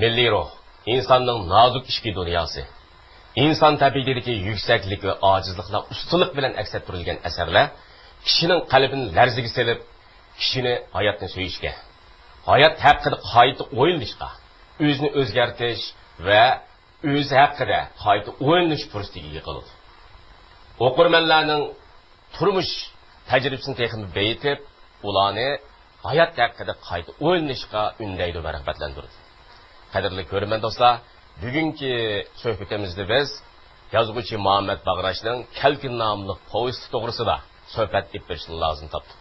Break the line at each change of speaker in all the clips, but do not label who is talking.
Milliy ruh, insonning nozik ishki dunyosi. İnsan tabiatidagi yuksaklik va ojizliklar ustunlik bilan aks ettirilgan asarlar kishining qalbini larziga selib, kishini hayotni so'yishga, hayot haqida qayta o'ylanishga, o'zini o'zgartirish va o'zi haqida qayta o'ylanish fursatiga yiqiladi. O'qirmanlarning turmush tajribasini texnik beyitib, ularni hayot haqida qayta o'ylanishga undaydi va rag'batlantiradi. Qadrli ko'rman do'stlar, bugungi suhbatimizda biz yozuvchi Muhammad Bag'rashning Kalkin nomli povesti to'g'risida suhbat etib berishni lozim topdik.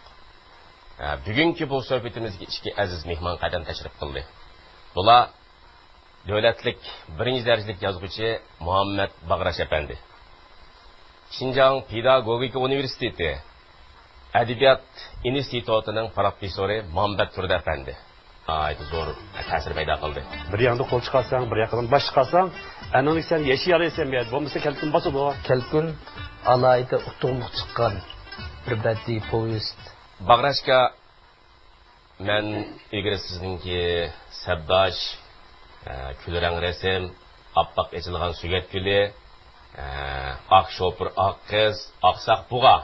Bugungi bu suhbatimizga ikki aziz mehmon qadam tashrif qildi. Bular davlatlik birinchi darajalik yozuvchi Muhammad Bag'rash apandi. Xinjiang Pedagogika universiteti Adabiyot institutining professori Muhammad Turdi apandi. Aydı zo'r ta'sir paydo qildi.
Bir yoqdan qo'l chiqarsang, bir yoqdan bosh chiqarsang, anani sen yashayolmaysan, bo'lmasa kalkun bosadi.
Kalkun alayda utuqliq chiqqan bir badiiy povest.
Bag'rashga men egri sizningki sabdosh, kulrang rasm, oppoq echilgan sugat guli, oq shopir, oq qiz, oqsaq bug'a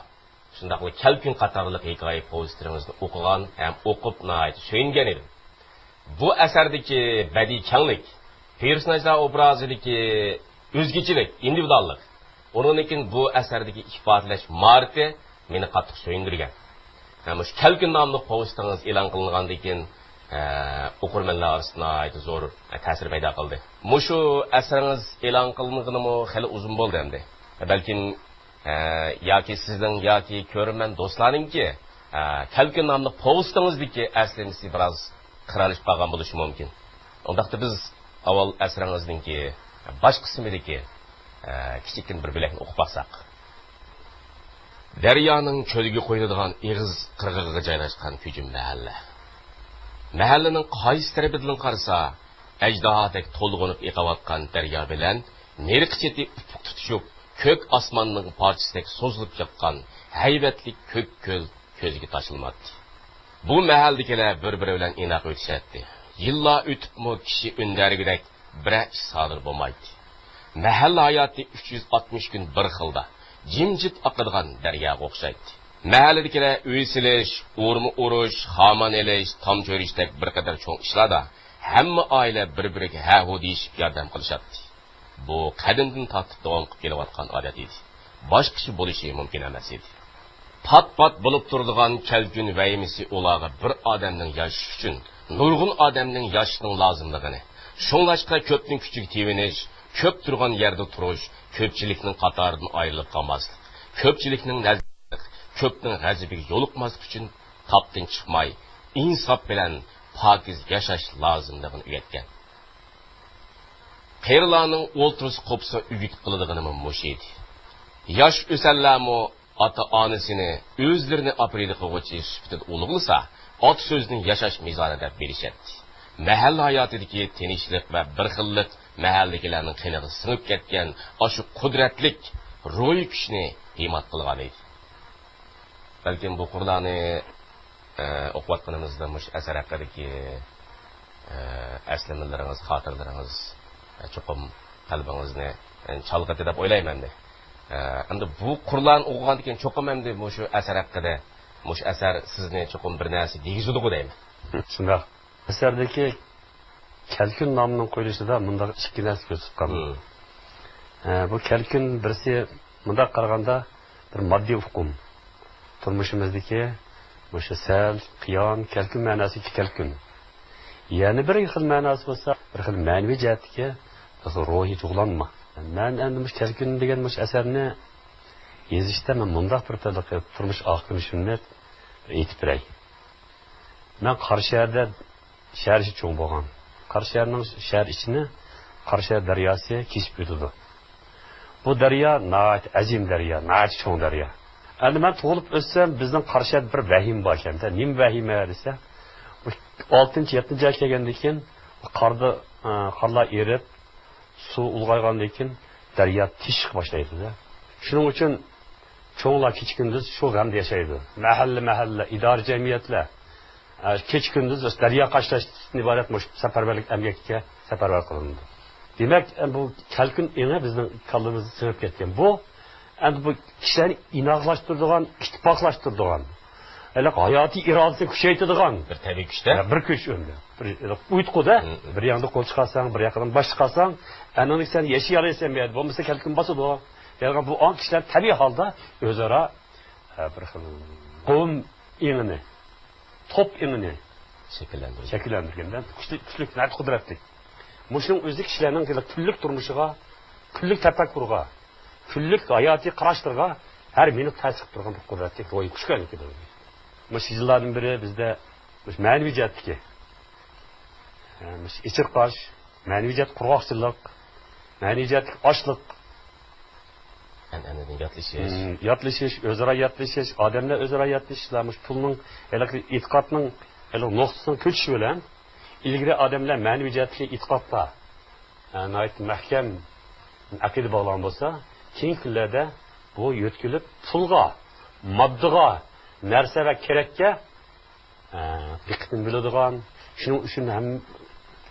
shundaqli kalkun qatorli hikoya povestlaringizni o'qigan ham o'qib nayt so'yingan edim. Bu asardagi badiiy kenglik, personajlar obrazidagi o'zgachilik, individuallik, o'rnikin bu asardagi ifodalash marifati meni qattiq so'yindirgan. Ham shu Kalkun nomli povestingiz e'lon qilingandan keyin o'qirmanlar orasida zo'r ta'sir paydo qildi. Mushu asaringiz e'lon qilinganimi hali uzun bo'ldi endi. Balkim yoki sizning yoki ko'rman do'stlaringki Kalkun nomli povestingizdagi aslimisi biroz qiralish qolgan bo'lishi mumkin. Undaqda biz avval asringizningki bosh qismidagi kichikkin bir bo'lakni o'qib baqsaq. Daryoning cho'liga qo'yiladigan eg'iz qirg'ig'iga joylashgan Kujum mahalla. Mahallaning qaysi tarafidan qarasa, ajdahodek to'lg'onib eqayotgan daryo bilan neriq cheti ufq tutishib, ko'k osmonning parchasidek so'zilib yoqqan haybatli ko'k ko'l ko'ziga tashilmadi. Bu mahaldagilar bir-biri bilan inoq o'tishadi. Yillar o'tibmi kishi undargidek bir ish sodir bo'lmaydi. Mahalla hayoti 360 kun bir xilda jimjit oqadigan daryoga o'xshaydi. Mahalladagilar uy silish, o'rma o'rish, xaman elish, tom cho'rishdek bir qadar cho'ng ishlarda hamma oila bir-biriga ha-hu deyishib yordam qilishadi. Bu qadimdan tortib davom qilib kelayotgan odat edi. Boshqacha bo'lishi mumkin emas edi. Pat-pat bo'lib turadigan Kalkun vayimisi ularga bir odamning yashash uchun nurg'un odamning yashashning lozimligini, shunlashqa ko'pning kuchiga tevinish, ko'p turgan yerda turish, ko'pchilikning qatoridan ayrilib qolmaslik, ko'pchilikning nazariga, ko'pning g'azabiga yo'liqmaslik uchun topdan chiqmay, insof bilan pokiz yashash lozimligini o'rgatgan. Qirlarning o'ltirisi qopsa ügit qiladiganimi mush edi. Yosh o'sanlarmi ota-onasini o'zlarini apridi qiluvchi sifatida ulug'lasa, ot so'zning yashash mezoni deb berishadi. Mahalla hayotidagi tinchlik va bir xillik mahallagilarning qiniga singib ketgan oshu qudratlik ro'y kuchni himoya qilgan edi. Balkim bu qurlarni o'qiyotganimizda mush asar haqidagi aslamalaringiz, xotiralaringiz cho'qim qalbingizni chalg'itdi deb o'ylayman-da. Endi bu Qur'onni o'qigandan keyin cho'qim endi shu asar haqida, shu asar sizni cho'qim bir narsa degizdi deyman.
Shunday. Asardagi Kalkun nomining qo'yilishida bunda ikki narsa ko'rsatib qoldi. Bu Kalkun birsi bunda qaraganda bir moddiy hukm. Turmushimizdagi o'sha sal, qiyon, Kalkun ma'nosiga Kalkun. Ya'ni bir xil ma'nosi bo'lsa, bir xil ma'naviy jihatga ruhiy to'g'lanma. Men endi bu Kalkun degan bu asarni yozishda men bundaq bir turmush oqimishimni aytib beray. Men Qarshiyarda shahar cho'ng bo'lgan. Qarshiyarning shahar ichini Qarshiyar daryosi kesib o'tadi. Bu daryo nayt azim daryo, nayt cho'ng daryo. Endi men tug'ilib o'ssam, bizning Qarshiyar bir vahim bor ekanda. Nim vahima desa, 6-7 yoshga kelgandan keyin qorlar erib, suv ulg'aygandan keyin daryo tishib boshlaydi. Shuning uchun cho'nglar kechkunduz shu g'amda yashaydi. Mahalla, idora jamiyatlar kecha kunduz daryo qashlashdan iborat safarbarlik amgakka safarbar qilindi. Demak, bu kalkun eni bizning kallamizga singib ketgan. Bu endi bu kishilarni inoqlashtiradigan, ittifoqlashtiradigan, hayotiy irodasini kuchaytiradigan
bir tabiiy kuchda,
bir kuch endi. Bir uyutquda bir yoqdan qo'l chiqarsang, bir yoqdan bosh chiqarsang, anani sen yashay olasan bu yerda. Bo'lmasa kalkun bosadi. Yani bu an kişiler tabiiy holda o'zaro bir xil qavm engini, top engini shakllantirgandan kuchli qudratli. Mushuning o'zi kishilarning kunlik turmushiga, kunlik tafakkuriga, kunlik hayotiy qarashlarga har minut ta'sir turgan bir qudratli ro'y kuchganligidir. Mush yillardan biri bizda ma'naviyatdagi, ichirqash, ma'naviyat qurg'oqchilik, ma'naviyat ochliq, yatlishish, o'zaro yatlishish, odamlar o'zaro yatlishishlarmish pulning, e'tiqodning, nuqtasini ko'chishi bilan ilgari odamlar ma'naviyatga e'tiqodda mahkam aqida bog'langan bo'lsa, keyingi kunlarda bu yo'tkilib pulga, moddaga, narsa va kerakka diqqatini biladigan, shuning uchun ham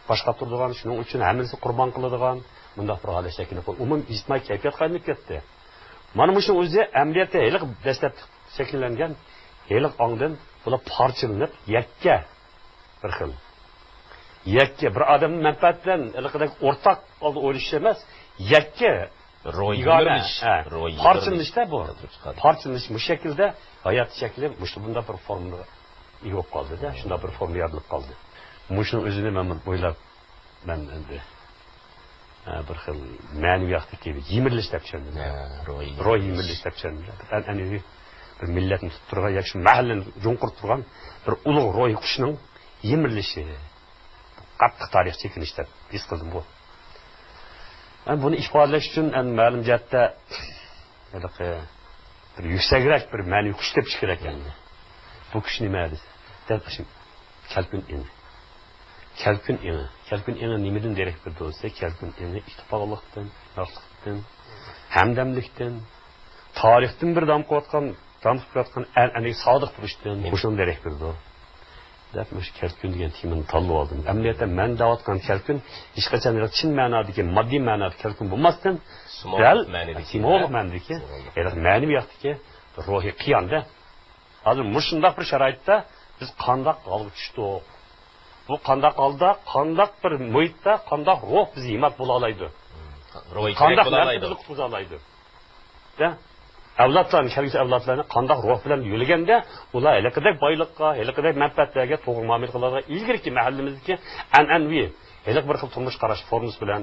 boshqa turadigan, shuning uchun hammasi qurbon qiladigan bunday bir holat shakllanib, umumiy ijtimoiy kayfiyat qaynab ketdi. Mana bu o'zi amaliyotda haliq dastlab shakllangan haliq ongdan bular parchalanib yakka bir xil. Yakka bir odamning manfaati bilan haliqdek o'rtaq oldi o'ylash emas, yakka parchalanishda bu. Parchalanish bu shaklda hayot shakli bunda bir formada yo'q qoldi-da, shunda bir forma yarilib qoldi. Mushuning o'zini men o'ylab men endi bir xil ma'naviyatdagi yimirilish deb tushundim. Ro'y yimirilish deb tushundim. An'anaviy bir millatni tutib turgan, yoki mahallani junqirib turgan bir ulug' ro'y qushning yimirilishi. Qattiq tarix chekinish deb his qildim bu. Men buni ifodalash uchun ma'lum jihatda bir yuksakroq bir ma'naviy kuch deb chiqar ekan. Bu kuch nima edi? Deb kalkun eni. Kalkun eni nimadan derak berdi bo'lsa, kalkun eni ittifoqlikdan, yaxshilikdan, hamdamlikdan, tarixdan bir dam qo'yotgan an'anaviy sodiq turishdan o'shundan derak berdi. Deb mush kalkun degan temani tanlab oldim. Amaliyotda men da'vatgan kalkun hech qachon chin ma'nodagi, moddiy ma'nodagi kalkun bo'lmasdan, simvolik ma'nodagi, ma'naviyatdagi ruhiy qiyonda. Hozir mushundaq bir sharoitda biz qandoq olib tushdik? Bu qandoq holda, qandoq bir muhitda, qandoq ruh bizni himmat bo'la oladi. Qandoq bizni qutqiza oladi. Da avlodlarni, kelgusi avlodlarni qandoq ruh bilan yo'laganda, ular haliqidek boylikqa, haliqidek manfaatlarga to'g'ri muomala qiladi. Ilgirki mahallamizdagi an'anaviy, haliq bir xil turmush qarash formasi bilan,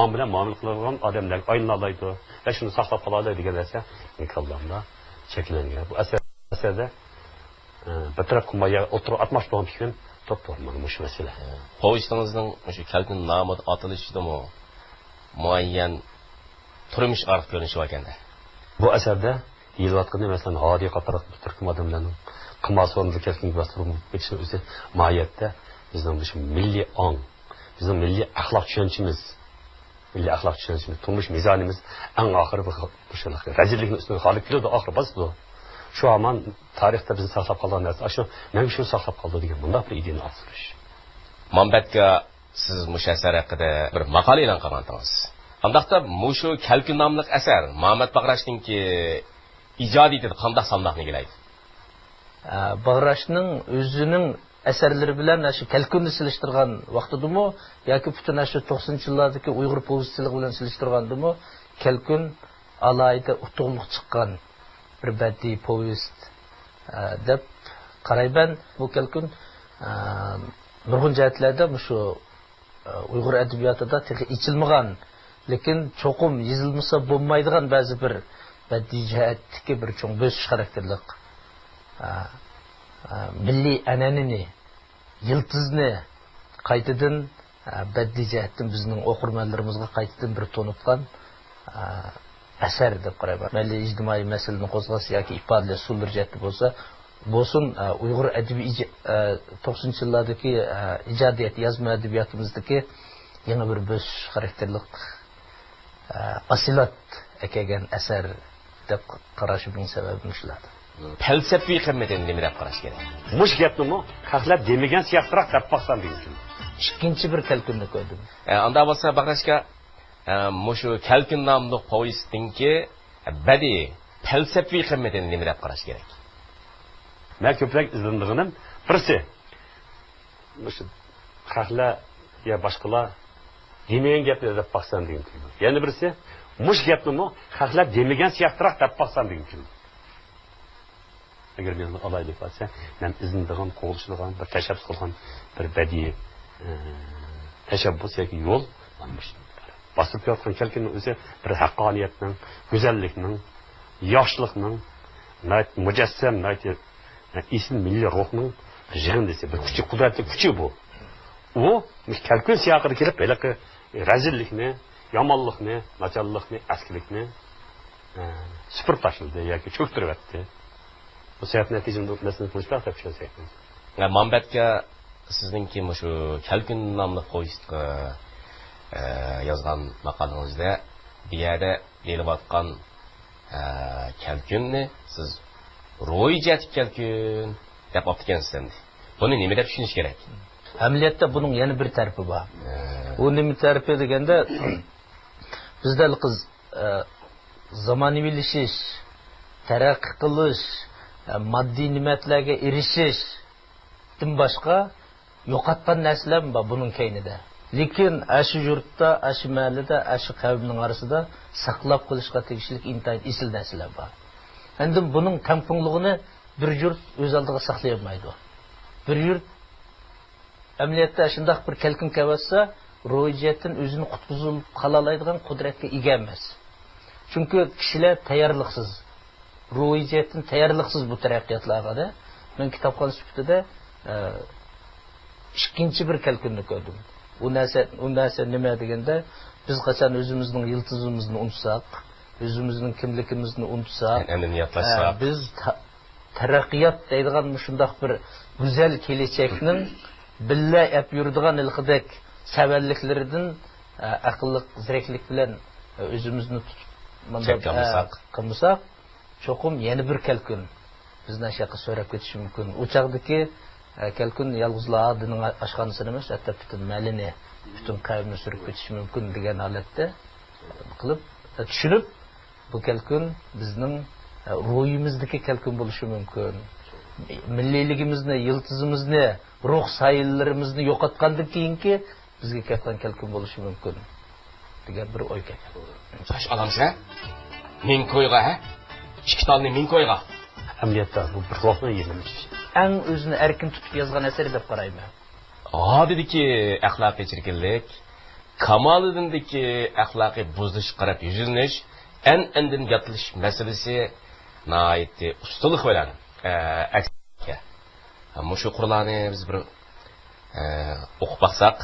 on bilan muomala qiladigan odamlar aynala oladi va shuni saqlab qoladi degan narsa inqilobda shakllangan. Bu asarda bitirib qilmay o'tirib atmosh bo'lgan fikrim to'g'ri mana shu masala.
Povestingizning shu kalkun nomi atilishidami muayyan turmush orq ko'rinishi bor ekanda.
Bu asarda deyilayotganda masalan hodiy qatorliq turkum odamlarning qilmas o'rnida kalkun bostirib ketishini o'zi mohiyatda bizning shu milliy ong, bizning milliy axloq tushunchimiz, turmush mezonimiz eng oxiri bu rajillikning ustiga g'olib keladi, oxiri bosdi. Şu aman tarixda bizni saqlab qolgan narsa, shu men shuni saqlab qoldi degan bunday bir ideyani asirish.
Manbatga siz mush asar haqida bir maqola e'lon qilgandingiz. Qandaqda mushu kalkun nomli asar Muhammad Bag'rashninki ijodiyatida qanday salmoqni egallaydi?
Bag'rashning o'zining asarlari bilan shu kalkunni silishtirgan vaqtidimi yoki butun shu 90-yillardagi Uyg'ur povestchiligi bilan silishtirgandimi? Kalkun alayda utuqliq chiqqan bir badiiy povest deb qarayman. Bu kalkun nurg'un jihatlarda shu Uyg'ur adabiyotida texi ichilmagan, lekin cho'qim yozilmasa bo'lmaydigan ba'zi bir badiiy jihatdagi bir cho'ng bo'sish xarakterlik milliy an'anani, yildizni qaytadan badiiy jihatdan bizning o'qirmanlarimizga qaytadan bir to'nitgan asar deb qarayman. Mayli ijtimoiy masalani qo'zg'ash yoki ifodalash usullari jihatda bo'lsin, Uyg'ur adabiy 90-yillardagi ijodiyat, yozma adabiyotimizdagi yana bir bo'sh xarakterlik asilat ekegan asar deb qarashimning sababi shular.
Falsafiy qimmatini nima deb qarash kerak?
Mush gapnimi? Xalqlar demagan siyaqtiroq deb baqsam mumkin.
ikkinchi bir kalkunni ko'rdim.
Anda bo'lsa Bag'rashga mushu Kalkun nomli povestninki badiiy falsafiy qimmatini nima deb qarash kerak?
Men ko'proq izlandiganim birisi mushu xalqlar ya boshqalar demegan gapni deb baqsam degan. Yana birisi mush gapni xalqlar demagan siyaqtiroq deb baqsam degan. Agar men olaylik bo'lsa, men izlandigan, qo'g'ilishgan, bir tashabbus qilgan bir badiiy tashabbus yoki yo'l bosib yotgan Kalkunning o'zi bir haqqoniyatning, go'zallikning, yoshlikning, mujassam, ism milliy ruhning jandisi, bir kuchi, qudratli kuchi bu. U Kalkun siyaqida kelib, belki razillikni, yomonlikni, nacharlikni, askilikni supurib tashladi yoki cho'ktirib o'tdi. Bu siyat natijasida nasl qilishlar deb tushunasiz.
Manbatga sizningki shu Kalkun nomli povestga yozgan maqolangizda bu yerda deyilayotgan Kalkunni siz ro'yijat Kalkun deb o'tgansiz. Buni nima deb tushunish kerak?
Amaliyotda buning yana bir tarafi bor. U nima tarafi deganda bizda qiz zamonaviylashish, taraqqiy qilish, moddiy ne'matlarga erishishdan boshqa yo'qotgan narsalar bor buning keynida. Lekin ashi yurtda, ashi mahallada, ashi qavmning orasida saqlab qolishga tegishli intayin esil narsalar bor. Endi buning tangpunligini bir yurt o'z oldiga saqlay olmaydi. Bir yurt amaliyotda shunday bir Kalkun kavatsa, ro'yijatdan o'zini qutqizib qola oladigan qudratga ega emas. Chunki kishilar tayyorliksiz, ro'yijatdan tayyorliksiz bu taraqqiyotlarga. Men kitobxon sifatida ikkinchi bir Kalkunni ko'rdim. U narsa nima deganda, biz qachon o'zimizning yiltizimizni unutsak, o'zimizning kimligimizni unutsak, biz taraqqiyot deydigan shunday bir go'zal kelajakning billa ap yuradigan ilqidek savalliklaridan aqlliq ziraklik bilan o'zimizni qilmasak, cho'qim yana bir Kalkun bizdan shaqa so'rab ketishi mumkin. U chaqdagi Kalkun yolg'izlar adining oshxonasini emas, hatto butun malini, butun qavmni surib ketishi mumkin degan holatda qilib tushunib, bu Kalkun bizning ruhimizdagi Kalkun bo'lishi mumkin. Milliyligimizni, yiltizimizni, ruh sayillarimizni yo'qotgandan keyinki bizga katta Kalkun bo'lishi mumkin degan bir o'y keldi.
Tosh olamsa, ming qo'yga, ikki tonni ming qo'yga.
Amaliyotda bu bir ruhni yemilish.
Eng o'zini erkin tutib yozgan asar deb qarayman.
Odidiki axloqiy chirkinlik, Kamoliddindagi axloqiy buzilish qarab yuzlanish, an'andan gapirish masalasi nihoyatda ustalik bilan aksga. Ammo shu Qur'onni biz bir o'qib baqsaq,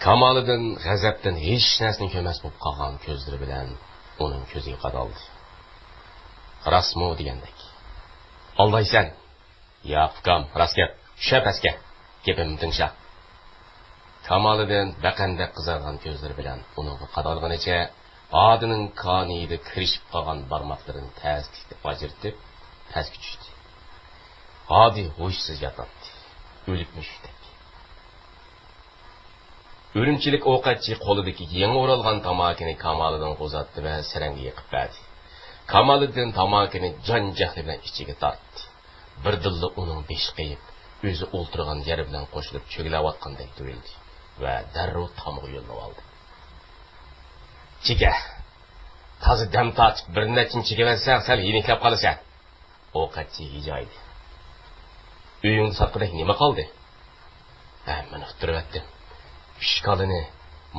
Kamoliddin g'azabdan hech narsani ko'rmas bo'lib qolgan ko'zlari bilan uning ko'ziga qadaldi. Rasmo degandek. Aldaysan. Ya ukam, rasga, shapasga. Gapimni tingla. Kamoliddin baqanda qizargan ko'zlari bilan uningga qadalganicha odining qonida kirishib qolgan barmoqlarini tasdiqlab ajirtib pastga tushdi. Odi hushsiz yotibdi. O'libmish deb. O'limchilik ovqatchi qo'lidagi yangi o'ralgan tamakini Kamoliddin uzatdi va saranga yiqib berdi. Kamoliddin tamakini jon-jahli bilan ichiga tortdi. Bir dilla uning beshi qiyib, o'zi o'ltirgan yeri bilan qo'shilib cho'glayotgandek tuyuldi va darrov tomiga yo'llanib oldi. Chika, tozi dam tortib bir nachin chekaversan, sal yeniklab qolasan. Ovqatchi hijoydi. Uying saqidek nima qoldi? Meni uqtiribdi. Ishqalini,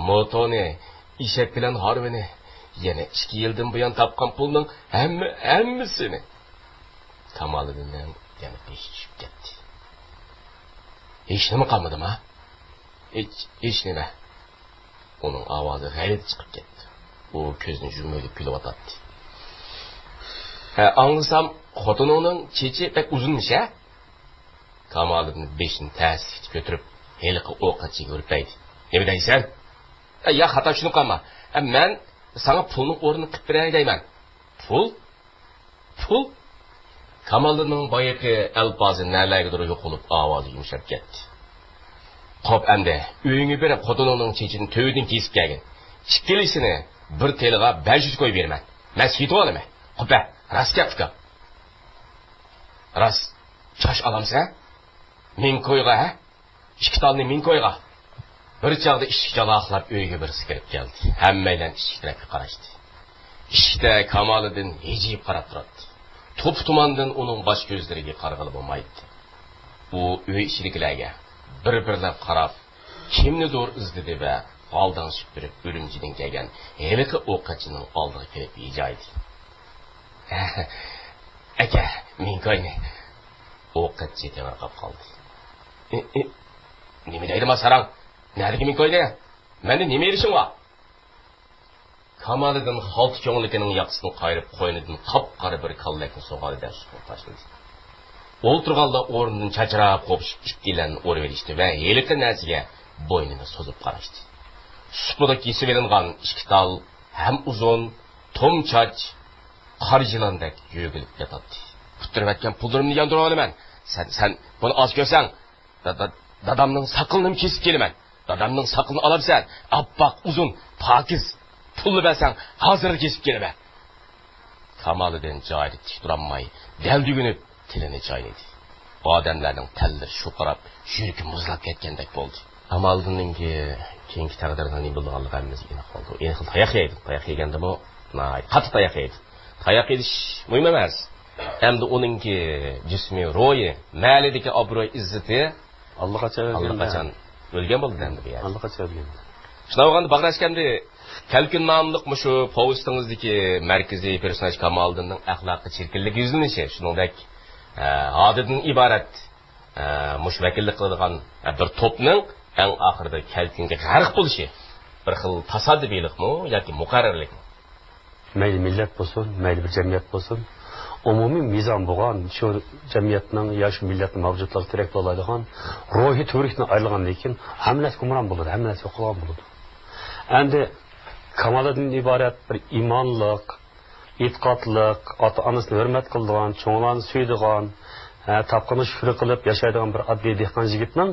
motoni, eshak bilan harvini, yana 2 yildan buyon topgan pulning hammasini. Kamoliddinning yana besh tushib ketdi. Hech nima qolmadimi? Hech nima. Uning ovozi g'ayrat chiqib ketdi. U ko'zini yumib kulib o'tadi. Anglasam, xotinining chechi pek uzunmish-a? Kamoliddin beshini tasdiq ko'tarib, heliqi o'qatchiga urpaydi. Nima deysan? Ya xato shuni qilma. Men sana pulning o'rnini qilib beray deyman. Pul? Kamoliddinning boyaqi alpozi nalargadir yo'qolib, ovozi yumshab ketdi. Qop endi uyingga berib xotiningning chechini tövedin kesib kelgin. Ikkilisini bir teliga 500 qo'y berman. Men ketib olaman. Qopa, rast gapka. Rast. Chash olamsan? Men qo'yga, ha? Ikki talni men qo'yga. Bir chaqda ishchi jaloqlab uyga bir kirib keldi. Hammaylar ishchi tarafga qarashdi. Ishda Kamoliddin hijib qarab turadi. Top tumandan uning bosh ko'zlariga qarag'ili bo'lmaydi. U uy ichidagilarga bir-birlab qarab, kimnidir izladi va oldan supirib Urumchidan kelgan heliqi o'qachining oldiga kelib ijoydi. Aka, men qo'yni. O'qachi temirqab qoldi. Nima deydi masarang? Nerede men qo'ydi? Menda nima erishim bor? Kamoliddin xalq ko'ngligining yaqsini qayirib qo'ynidan qop-qora bir kallakni so'g'adi deb tashladi. O'ltirganda o'rnidan chachrab qo'pishib ikkilan o'rib berishdi va heliqi narsaga bo'ynini so'zib qarashdi. Supida kesib olingan ikki tal ham uzun, tom chach, qarjilandek yo'g'ilib yotadi. Putirib aytgan pullarimni yandira olaman. Sen buni oz ko'rsang, dadamning saqilini kesib kelaman. Dadamning saqilini olabsan, oppoq, uzun, pokiz pulni bersang, hozir kesib kelaman. Kamoliddin joyida tik turolmay, daldugunib tilini chaynadi. Odamlarning tallari shu qarab, yuragi muzlab ketgandek bo'ldi. Kamoliddinning keyingi taqdiridan nima bo'lganligi hammasiga aniq qoldi. Endi tayoq yeydi. Tayoq yegandimi, qattiq tayoq yeydi. Tayoq yedish muhim emas. Hamda uningki jismi, ro'yi, ma'lidagi obro'y izzati allaqachon o'lgan bo'ldi endi bu yer. Allaqachon o'lgan. Shuna bo'lganda bag'rashganda Kalkun nomli shu povestingizdagi markaziy personaj Kamoliddinning axloqiy chirkinlik yuzlanishi, shuningdek odatdan iborat mush vakillik qiladigan bir to'pning eng oxirida Kalkunga g'arq bo'lishi bir xil tasadduqiylikmi yoki muqarrarlikmi?
Mayli millat bo'lsin, mayli bir jamiyat bo'lsin, umumiy mizon bo'lgan shu jamiyatning yosh millatning mavjudligi kerak bo'ladigan ruhiy turikni aylangan lekin hammas gumron bo'ladi, hammas yo'qolgan bo'ladi. Endi Kamoliddin iborat bir imonliq, e'tiqodliq, ota-onasini hurmat qiladigan, cho'nglarni suydigan, topqini shukr qilib yashaydigan bir oddiy dehqon yigitning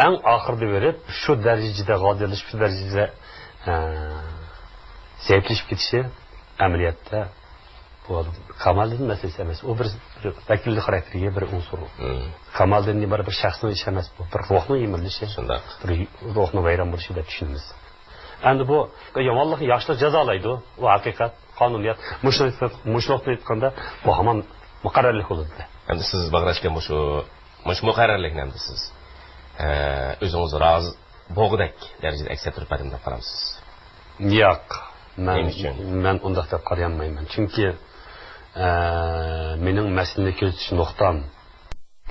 eng oxirida berib shu darajada g'odilish, shu darajada zevklashib ketishi amaliyotda bu Kamoliddin masalasi emas. U bir vakillik xarakteriga bir unsur. Kamoliddin iborat bir shaxsning ishi emas, bu bir ruhning yemilishi, bir ruhning vayron bo'lishi deb tushunamiz. Endi bu yomonlikni yoshlar jazolaydi. Bu haqiqat, qonuniyat. Mushloqni aytganda bu hamon muqarrarlik bo'ladi.
Endi siz bag'rashgan mush muqarrarlikni endi siz o'zingiz rozi bo'g'dak darajada aksiyat turib deb qaramsiz.
Yo'q. Men undaq deb qarayolmayman. Chunki mening masalani ko'zitish nuqtam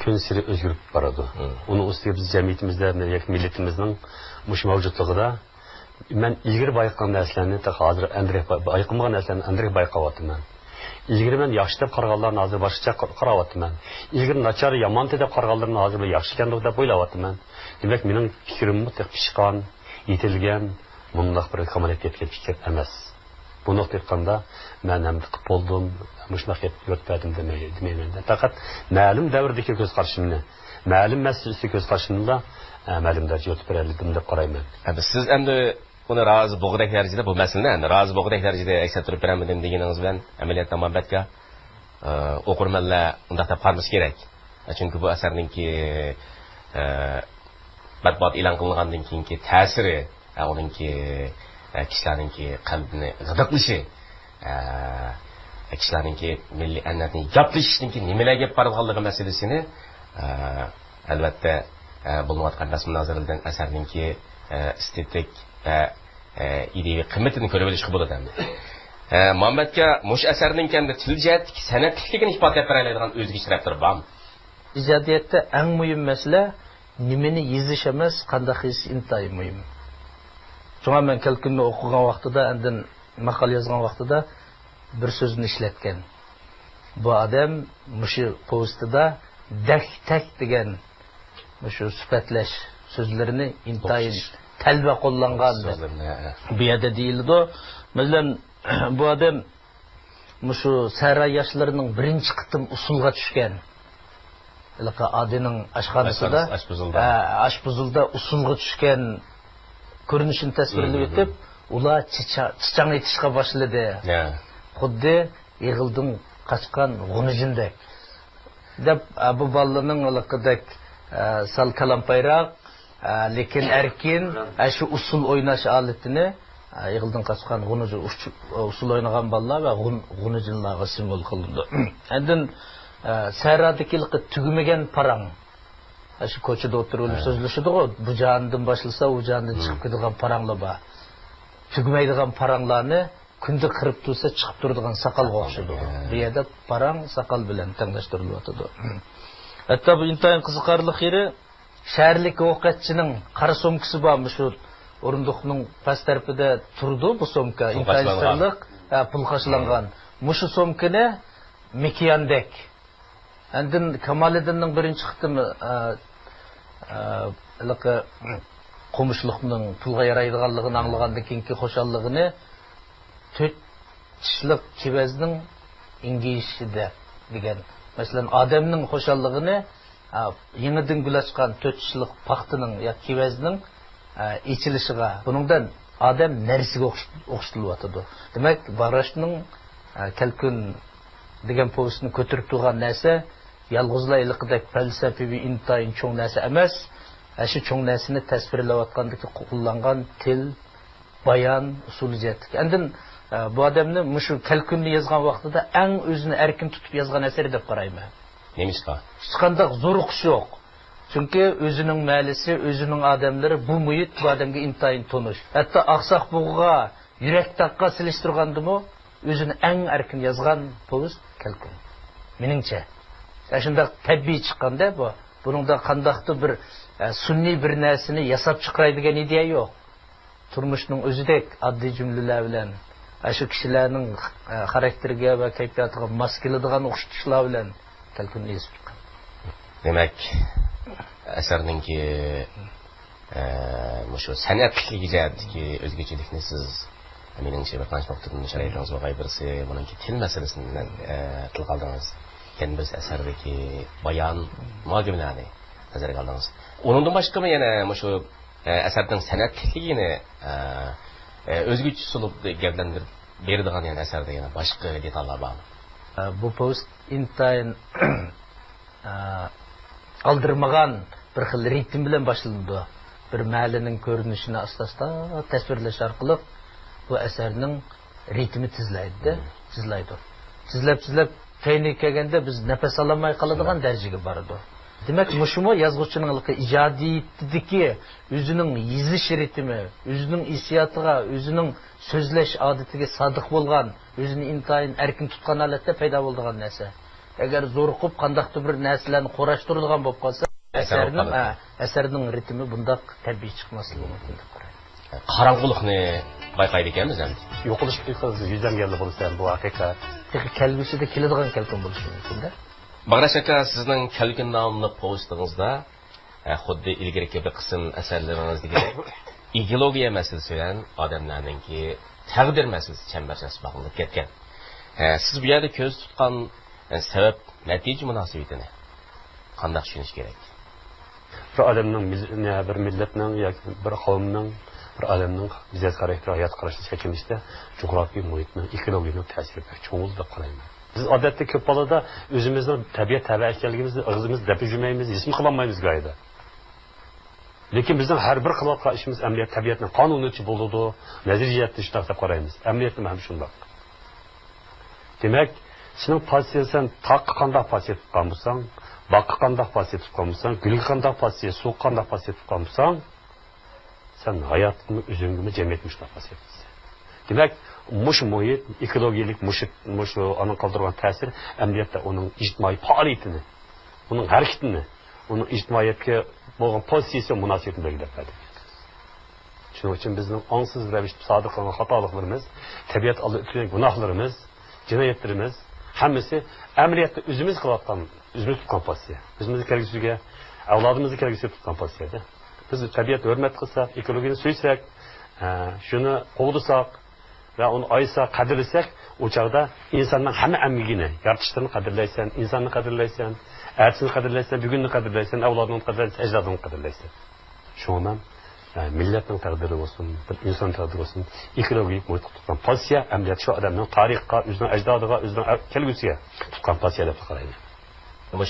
kun sari o'zgarib boradi. Uni ustiga biz jamiyatimizda yoki millatimizning mush mavjudligida men ilgari bayqagan narsalarni hozir bayqamagan narsalarni Andrey bayqayotiman. Ilgari men yaxshi deb qaraganlarni hozir boshqacha qarayapman. Ilgari nachar yomon deb qaraganlarni hozir yaxshi ekan deb o'ylayapman. Demak, mening fikrim pishqon, yetilgan, bundoq bir kamaliyatga yetgan fikr emas. Buni aytganda men ham qilib bo'ldim, mushmaq yotmadim demayman. Faqat ma'lum davrdagi ko'z qarashimni, ma'lum masalasi ko'z qarashimda ma'lum darajada yotib berdim deb qarayman.
Endi siz endi uni rozi bo'g'dak darajada bu masalani endi rozi bo'g'dak darajada aksiyat turib beraman deganingiz bilan amaliyotdan manbatga o'qirmanlar undaq deb qaramish kerak. Chunki bu asarningki matbuot e'lon qilingandan keyingi ta'siri, uningki kishilarningki qalbini g'idiqlishi, kishilarningki milliy an'ananing gaplashishningki nimalarga olib borganligi masalasini albatta bo'lmayotgan rasm nazaridan asarningki estetik va ideyaviy qiymatini ko'rib olishga bo'ladi endi. Muhammadga mush asarning hamda til jihatdagi san'atlikligini ifodalab bera oladigan o'zga taraflari bormi?
Ijodiyatda eng muhim masala nimani yezish emas, qanday his intayin muhim. Shunga men Kalkunni o'qigan vaqtida, andin maqol yozgan vaqtida bir so'zni ishlatgan. Bu odam mush povestida dak-tak degan shu sifatlash so'zlarini intayin talba qo'llangan. Bu yerda deyildi. Masalan, bu odam shu saray yoshlarining birinchi qitim usulga tushgan. Adının aşxanasida ашпызылда usulga tushgan ko'rinishini tasvirlab o'tib, ular chichang etishga boshladi. Xuddi yig'ildim qaçqan g'unijindek. Deb bu bolaning iliqidek sal kalampayroq, lekin erkin shu usul o'ynash olatini yig'ildim qaçqan g'unij usul o'ynagan bolalar va g'unijinlarga simbol qilindi. Endi Səhradakı tügüməgən parang. Şu koçuda oturub sözləşidik o, bu candan başlasa o candan çıxıb gedən parangla ba. Tügüməydigan paranglarını күнді қырып тұрса шығып тұрдыған сақалға ұқсайды. Бияда параң сақал білән таңдаштырылып атады. Әтті бұл интайын қызықарлық ері шәрлік оқатшының қара сомкасы ба мұшы орындықның пәс тәрпіде тұрды бұл сомка. Интайынстарлық пұлқашыланған. Мұшы сомканы Мекияндек. Әндін Камаледіннің бірінші қықтымы қомышлықның пұлға ярайдығалығын аңлығанды кенкі қошалығыны төт тішлік кебездің ингейшіде деген. Мәселен, Адамның қошалығыны еңідің гүл ашқан төт тішлік пақтының я кебездің ечілішіға. Бұныңдан Адам нәрсіге оқшылу атыды. Демек, Барашның кәлкін деген повестini көтіріп туған нәрсе ялғызлай іліқідек пәлсәпеби интайын чоң нәрсе әмәс, әші чоң нәрсіні тәсбірлеп атқандығы қолданған тіл, баян, ұсулы жеттік. Әндін bu adamni mushu kalkunni yozgan vaqtida eng o'zini erkin tutib yozgan asari deb qarayman.
Nemishqa?
Hech qanday zo'riqish yo'q. Chunki o'zining ma'lisi, o'zining odamlari bu muhit bu odamga intayin tonish. Hatto oqsoq bug'ga, yurak taqqa silishtirgandimi, o'zini eng erkin yozgan povest kalkun. Meningcha. Shunda tabiiy chiqqanda bu, buningda qandaqdir bir sunniy bir narsani yasab chiqaradigan ideya yo'q. Turmushning o'zidek oddiy jumlalar bilan Aşı kişilərinin xarakteriga və kayfiyyatiga mos keladigan o'xshatishlar bilan kalkunni yozib chiqqan.
Demak, asarninki mushu san'atlik jihatdagi o'zgachalikni siz meningcha bir qancha nuqtadan isharatingiz va birisi buningki til masalasidan til qoldingiz. Keyin biz asardagi bayon mo'jizalarni nazarga oldingiz. Undan boshqa yana mushu asarning san'atligini özgüç sulup gavlandirib beradigan yana asarda yana boshqa detallar bormi?
Bu post intayin aldırmagan bir xil ritm bilan boshlandi. Bir ma'lining ko'rinishini asta-asta tasvirlash orqali bu asarning ritmi tizlaydi. Tizlab kayni kelganda biz nafas olmay qoladigan darajaga boradi. Demek muşumu yazgıçının ijadiyetideki özünün yiziş ritmi, özünün hissiyatına, özünün sözleş adetiga sadık bolgan, özünü intayin erkin tutkan aletde payda bolduğan nese. Eğer zorukup qandaqtı bir neslerini qoraştırılgan bolup qalsa, eserinin ritmi bundak tabii çıkması mümkün dep qarayman.
Qarang'uliqni bayqaydi ekanmiz endi.
Yo'qolish yuzlanganli bo'lsa bu haqiqat.
Kelgusida keladigan kalkun bo'lishi mumkin-da.
Bag'rash aka, sizning kalkun nomli postingizda xuddi ilgarigi bir qism asarlaringizdagi ideologiya masalasi bilan odamlarningki taqdir masalasi chambarchas bog'lanib ketgan. Siz bu yerda ko'z tutgan sabab natija munosabatini qanday tushunish kerak?
Bir odamning, bir millatning yoki bir qavmning, bir odamning biznes xarakteri, hayot qarashini shakllanishda jo'g'rofiy muhitning, ekologiyaning ta'siri cho'ng deb qarayman. Biz odatda ko'p bolada o'zimizning tabiat tabiat ekanligimizni o'zimiz deb yurmaymiz, his qilolmaymiz g'oyada. Lekin bizning har bir qilayotgan ishimiz amniyat tabiatning qonuniy bo'ladi, nazariyatda ishlab qaraymiz. Amniyatni ham shundoq. Demak, sening pozitsiyasan taqqa qanday pozitsiya tutgan bo'lsang, baqqa qanday pozitsiya tutgan bo'lsang, gulga qanday pozitsiya, suv qanday pozitsiya tutgan bo'lsang, sen hayotni o'zingni jamiyatni ishlab pozitsiya. Demak, mush muhit, ekologiyalik mush onun qoldirgan ta'sir amniyatda uning ijtimoiy faoliyatini, uning harakatini, uning ijtimoiyatga bo'lgan pozitsiya munosabatini belgilab beradi. Shuning uchun bizning ongsiz ravishda sodir qilgan xatoliklarimiz, tabiat oldi o'tgan gunohlarimiz, jinoyatlarimiz hammasi amaliyotda o'zimiz qilayotgan, o'zimiz tutgan pozitsiya. O'zimizni kelgusiga, avlodimizni kelgusiga tutgan pozitsiyada. Biz tabiatni hurmat qilsak, ekologiyani suysak, shuni qo'g'disak ve onu aysa qadrlasak, o çağda insanın hamma amgini, yaratışlarını qadrlaysan, insanı qadrlaysan, Ertesini qadrlaysan, bugunni qadrlaysan, avlodini qadrlaysan, ajdodini qadrlaysan. Shundan millatning taqdiri bo'lsin, bir inson taqdiri bo'lsin, ekologik muhit tutgan pozitsiya, amniyat shu odamning tarixga, o'zining ajdodiga, o'zining kelgusiga tutgan pozitsiya deb qarayman.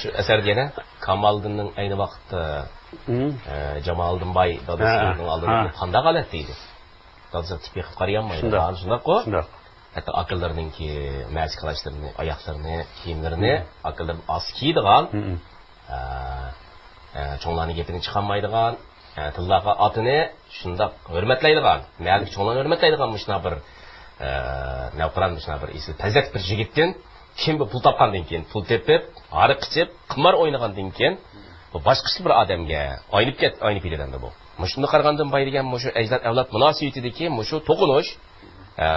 Shu asarda yana Kamoliddinning ayni vaqtda Jamoliddin Boy dadasining oldida qanday g'alat deydi. Dadasi tipi qilib qarayanmaydi. Shundaq-ku?
Shundaq.
Hatta akıllarininki ma'z qilashlarini, oyoqlarini, kiyimlarini akıllar as kiydigan, cho'nglarni gapini chiqarmaydigan, tillarga otini shundaq hurmatlaydigan, ma'lik cho'nglarni hurmatlaydigan mushuna bir navqiron mushuna bir esi tazak bir yigitdan kim bu pul topgandan keyin pul tepib, ariq ichib, qimor o'ynagandan keyin bu boshqa bir odamga aynib ketadi bu. Mushunda qarag'andan boy degan mushu ajdod avlod munosabatidagi mushu to'qinish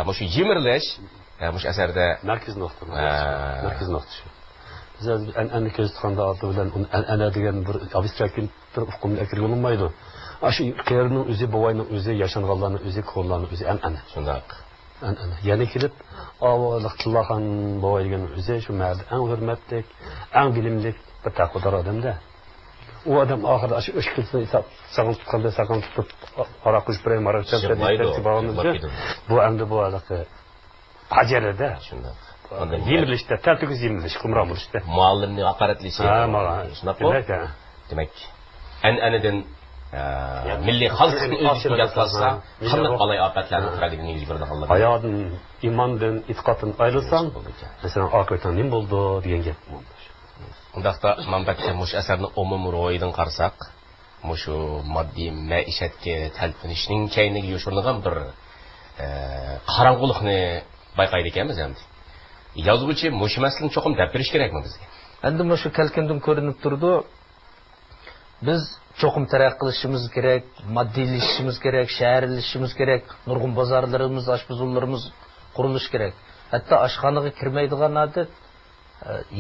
mushu yimirlash mushu asarda
markaz nuqta. Markaz nuqta shu. Biz an'ana ko'z tutganda oldi bilan an'ana degan bir abstrakt bir hukmni akirga olmaydi. Shu qiyarning o'zi, bovoyning o'zi, yashanganlarning o'zi, qo'llarning o'zi an'ana.
Shundaq.
An'ana. Yana kelib, avvallik Tillaxon bovoy degan o'zi shu ma'rda eng hurmatli, eng bilimli bir taqvodor odamda. U odam oxirida shu o'shkilsini saqon tutganda saqon tutib aroq ichib biray maraqcha bu endi bu anaqa bajarada shunday yemirlishda tartibiz yemirlish qumroq bo'lishda
muallimni haqoratlishi shunaqa demak an'anadan milliy xalqni o'ziga yasqalsa qanday qalay ofatlarni turadigan yigirdi qiladi
hayotdan iymondan e'tiqoddan ayrilsang masalan oqibatdan nima bo'ldi degan gap.
Undaqda manbatda mush asarni umum ro'yidan qarasak, mushu moddiy maishatga talpinishning kayniga yo'shirgan bir qarang'ulikni bayqaydi ekanmiz endi. Yozuvchi mush masalani cho'qim deb berish kerakmi bizga?
Endi mushu kalkindan ko'rinib turdi. Biz cho'qim taraq qilishimiz kerak, moddiylashishimiz kerak, shaharlashishimiz kerak, nurg'un bozorlarimiz, oshpazxonalarimiz qurilish kerak. Hatto oshxonaga kirmaydigan odat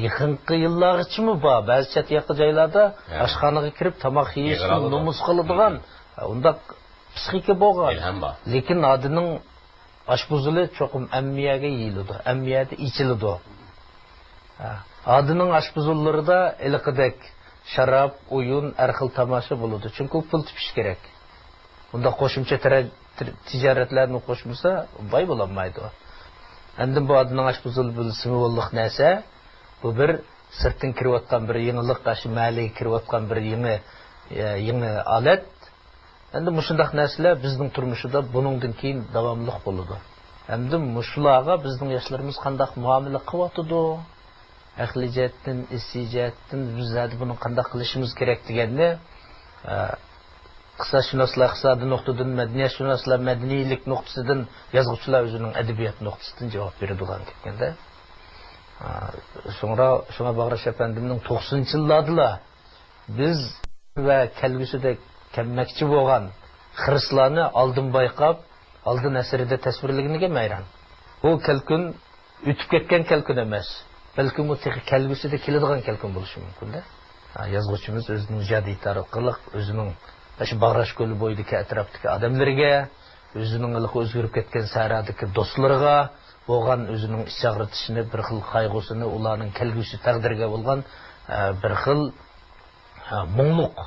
yaqinqi yillargacha bor. Ba'zi chet yaqin joylarda oshxonaga kirib tomoq yeyishni nomus qiladigan, unda psixika bo'lgan. Lekin odining oshpazxonasi cho'qim ammiyaga yeyiladi, ammiyada ichiladi. Odining oshpazxonalarida iliqidek sharob, o'yin, har xil tomosha bo'ladi. Chunki pul tepish kerak. Unda qo'shimcha tijoratlarni qo'shmasa, boy bo'lolmaydi. Endi bu odining oshpazxonasi bu simvollik narsa. Bu bir sirtdan kirayotgan bir yangilik, qashi mahalliga kirayotgan bir yangi alat. Endi mushundaq narsalar bizning turmushida buningdan keyin davomli bo'ladi. Endi mushlarga bizning yoshlarimiz qanday muomala qilyotdi? Aqli jihatdan, issi jihatdan biz hadi buni qanday qilishimiz kerak deganni iqtisodshunoslar iqtisodiy nuqtadan, madaniyatshunoslar madaniylik nuqtasidan, yozuvchilar o'zining adabiyot nuqtasidan javob beradigan ketganda. Şuna Bağraş Efendimizning 90-yillarda biz va kelgusida kelmoqchi bo'lgan xirislarni oldin bayqab, oldin asrida tasvirligiga mayran. Bu kelkun o'tib ketgan kelkun emas. Balki bu kelgusida keladigan kelkun bo'lishi mumkin-da. Yozuvchimiz o'zining ijodiy orqali o'zining shu Bağraş ko'li bo'yidagi atrofdagi odamlarga, o'zining o'zgarib ketgan sahrodagi do'stlariga bo'lgan o'zining iç ağrıtışını, bir xil qayg'usini, ularning kelgusi taqdirga bo'lgan bir xil muңлуq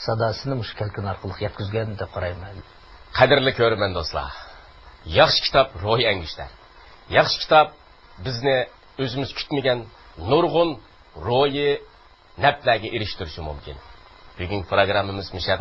sadosini mush kelkin orqali yetkazgan deb qarayman.
Qadrli ko'rman do'stlar. Yaxshi kitob ro'y angishlar. Yaxshi kitob bizni o'zimiz kutmagan nurg'un ro'yi naflarga erishtirishi mumkin. Bugungi programmamiz mishad